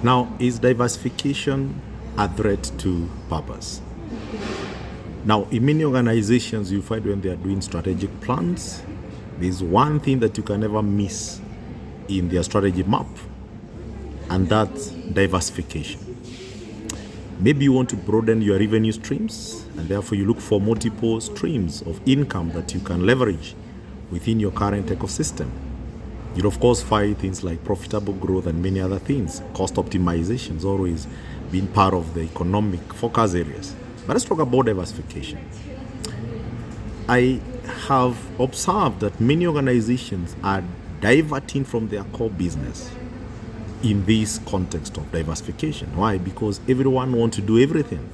Now, is diversification a threat to purpose? Now, in many organizations, you find when they are doing strategic plans, there's one thing that you can never miss in their strategy map, and that's diversification. Maybe you want to broaden your revenue streams, and therefore you look for multiple streams of income that you can leverage within your current ecosystem. You'll of course find things like profitable growth and many other things. Cost optimization has always been part of the economic focus areas. But let's talk about diversification. I have observed that many organizations are diverting from their core business in this context of diversification. Why? Because everyone wants to do everything.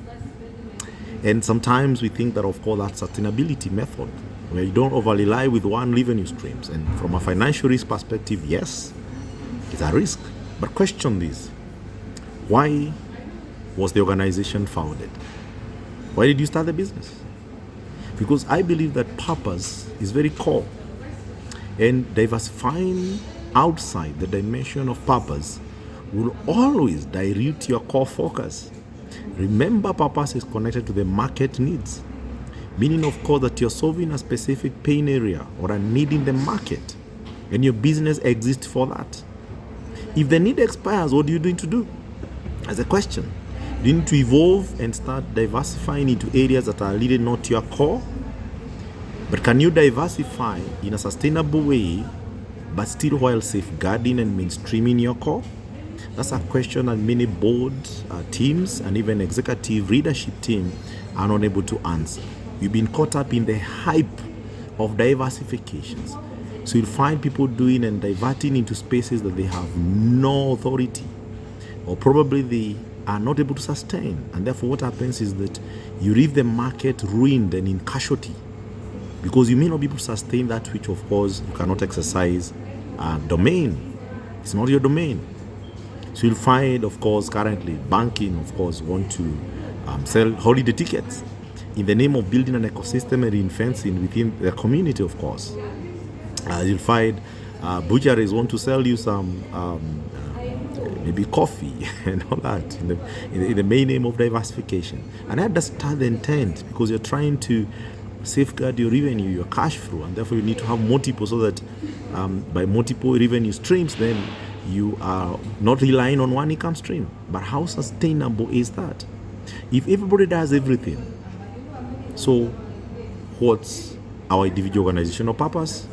And sometimes we think that, of course, that sustainability method, where you don't over rely with one revenue streams. And from a financial risk perspective, yes, it's a risk. But question this: why was the organization founded? Why did you start the business? Because I believe that purpose is very core. And diversifying outside the dimension of purpose will always dilute your core focus. Remember, purpose is connected to the market needs. Meaning, of course, that you're solving a specific pain area or a need in the market, and your business exists for that. If the need expires, what are you doing to do? As a question, you need to evolve and start diversifying into areas that are really not your core. But can you diversify in a sustainable way, but still while safeguarding and mainstreaming your core? That's a question that many board teams and even executive leadership team are not able to answer. You've been caught up in the hype of diversifications. So you'll find people doing and diverting into spaces that they have no authority, or probably they are not able to sustain. And therefore what happens is that you leave the market ruined and in casualty, because you may not be able to sustain that which, of course, you cannot exercise domain. It's not your domain. So you'll find, of course, currently banking, of course, want to sell holiday tickets in the name of building an ecosystem and reinforcing within the community, of course. You'll find butcheries want to sell you some maybe coffee and all that in the main name of diversification. And I understand the intent, because you're trying to safeguard your revenue, your cash flow, and therefore you need to have multiple, so that by multiple revenue streams, then you are not relying on one income stream. But how sustainable is that? If everybody does everything, so what's our individual organizational purpose?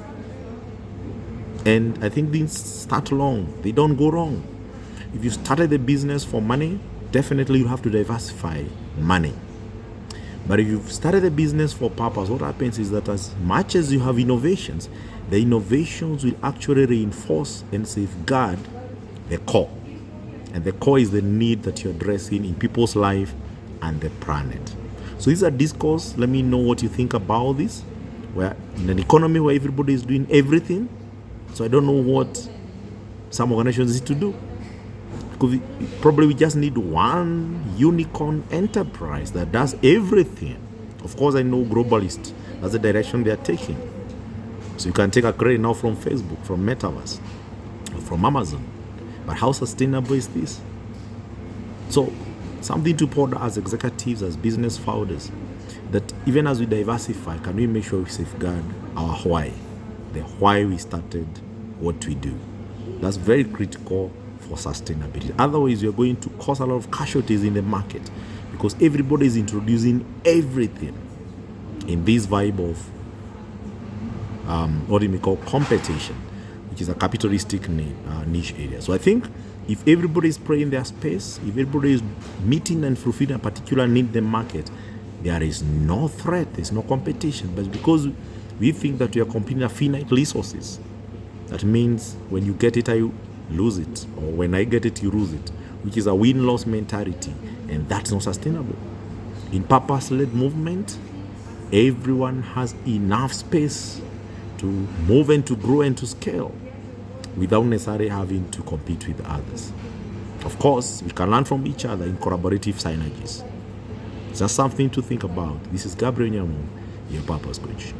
And I think things start wrong. They don't go wrong. If you started the business for money, definitely you have to diversify money. But if you've started the business for purpose, what happens is that as much as you have innovations, the innovations will actually reinforce and safeguard the core. And the core is the need that you're addressing in people's life and the planet. So these are discourse. Let me know what you think about this. Where in an economy where everybody is doing everything, so I don't know what some organizations need to do. Because probably we just need one unicorn enterprise that does everything. Of course, I know globalists, that's the direction they are taking. So you can take a credit now from Facebook, from Metaverse, or from Amazon. But how sustainable is this? So something to ponder as executives, as business founders, that even as we diversify, can we make sure we safeguard our why? The why we started what we do. That's very critical for sustainability. Otherwise, you're going to cause a lot of casualties in the market, because everybody is introducing everything in this vibe of what we may call competition, which is a capitalistic niche area. So I think if everybody is playing their space, if everybody is meeting and fulfilling a particular need in the market, there is no threat, there's no competition. But because we think that we are competing at finite resources, that means when you get it, I lose it, or when I get it, you lose it, which is a win-loss mentality, and that's not sustainable. In purpose-led movement, everyone has enough space to move and to grow and to scale without necessarily having to compete with others. Of course, we can learn from each other in collaborative synergies. It's just something to think about. This is Gabriel Nyamu, your purpose coach.